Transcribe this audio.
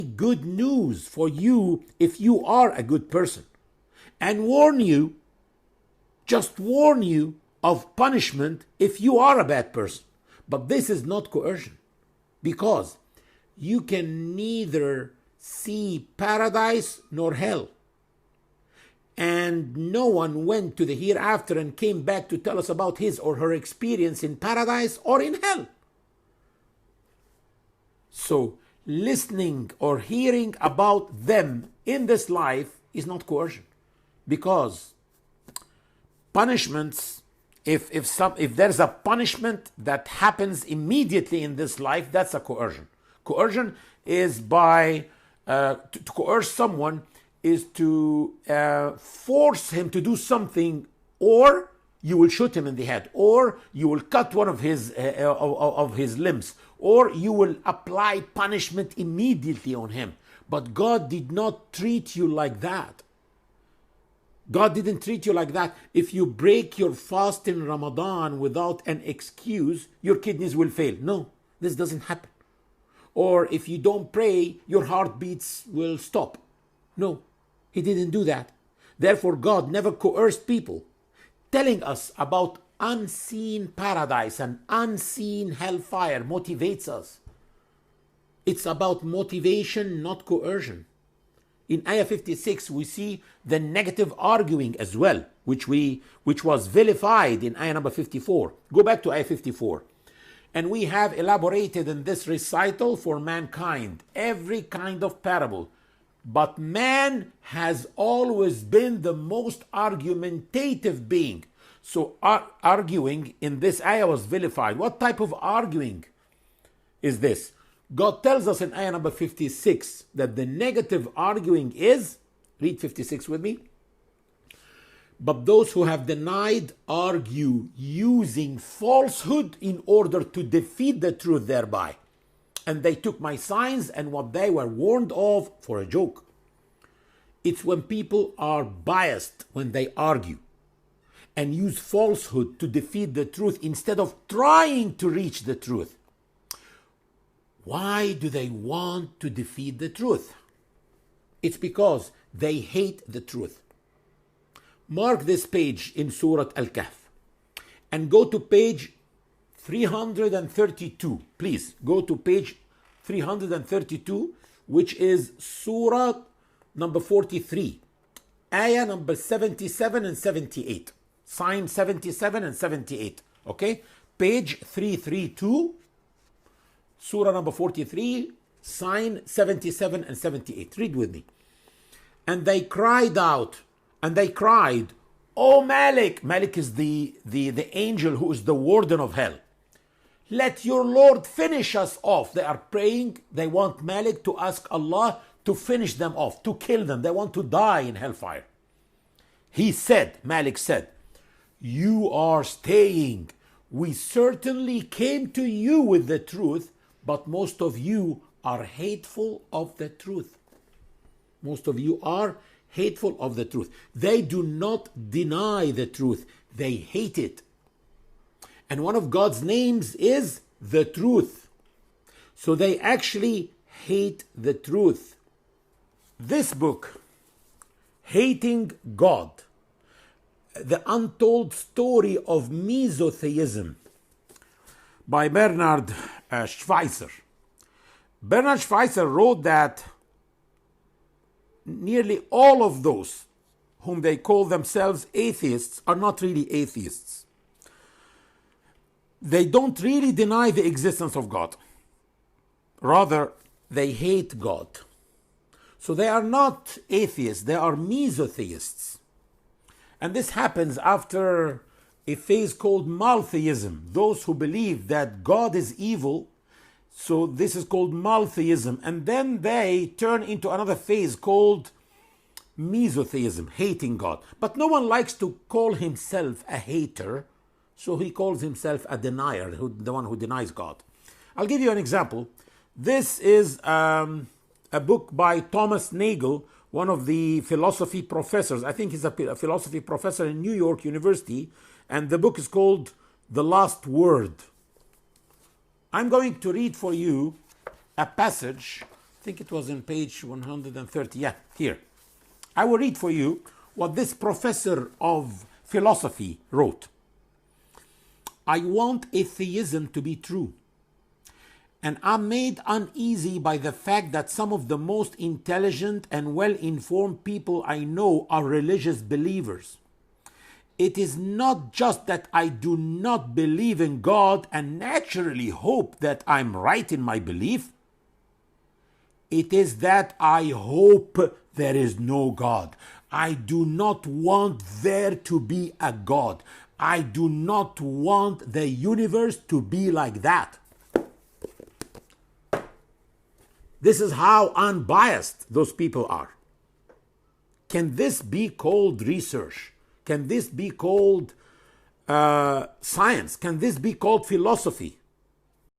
good news for you if you are a good person, and just warn you of punishment if you are a bad person. But this is not coercion, because you can neither see paradise nor hell. And no one went to the hereafter and came back to tell us about his or her experience in paradise or in hell. So listening or hearing about them in this life is not coercion, because punishments, if there's a punishment that happens immediately in this life, that's a coercion. Coercion is to coerce someone is to force him to do something, or you will shoot him in the head, or you will cut one of his limbs, or you will apply punishment immediately on him. But God did not treat you like that. God didn't treat you like that. If you break your fast in Ramadan without an excuse, your kidneys will fail. No, this doesn't happen. Or if you don't pray, your heartbeats will stop. No, he didn't do that. Therefore, God never coerced people. Telling us about unseen paradise and unseen hellfire motivates us. It's about motivation, not coercion. In Ayah 56, we see the negative arguing as well, which was vilified in Ayah number 54. Go back to Ayah 54. And we have elaborated in this recital for mankind every kind of parable. But man has always been the most argumentative being. So arguing in this ayah was vilified. What type of arguing is this? God tells us in ayah number 56 that the negative arguing is, read 56 with me. But those who have denied argue using falsehood in order to defeat the truth thereby. And they took my signs and what they were warned of for a joke. It's when people are biased when they argue and use falsehood to defeat the truth instead of trying to reach the truth. Why do they want to defeat the truth? It's because they hate the truth. Mark this page in Surah Al-Kahf and go to page 332. Please go to page 332, which is Surah number 43, ayah number 77 and 78. Sign 77 and 78. Okay? Page 332, Surah number 43, sign 77 and 78. Read with me. And they cried out, and they cried, "O Malik," Malik is the angel who is the warden of hell, "let your Lord finish us off." They are praying, they want Malik to ask Allah to finish them off, to kill them. They want to die in hellfire. He said, Malik said, "You are staying. We certainly came to you with the truth, but most of you are hateful of the truth." Most of you are hateful of the truth. They do not deny the truth. They hate it. And one of God's names is the truth. So they actually hate the truth. This book, Hating God, the Untold Story of Mesotheism, by Bernard Schweitzer. Bernard Schweitzer wrote that nearly all of those whom they call themselves atheists are not really atheists. They don't really deny the existence of God. Rather, they hate God. So they are not atheists, they are mesotheists. And this happens after a phase called maltheism. Those who believe that God is evil, so this is called maltheism. And then they turn into another phase called mesotheism, hating God. But no one likes to call himself a hater, so he calls himself a denier, the one who denies God. I'll give you an example. This is a book by Thomas Nagel, one of the philosophy professors. I think he's a philosophy professor in New York University, and the book is called The Last Word. I'm going to read for you a passage I think it was in page 130. Yeah, here. I will read for you what this professor of philosophy wrote. I want atheism to be true. And I'm made uneasy by the fact that some of the most intelligent and well-informed people I know are religious believers. It is not just that I do not believe in God and naturally hope that I'm right in my belief. It is that I hope there is no God. I do not want there to be a God. I do not want the universe to be like that. This is how unbiased those people are. Can this be called research? Can this be called science? Can this be called philosophy?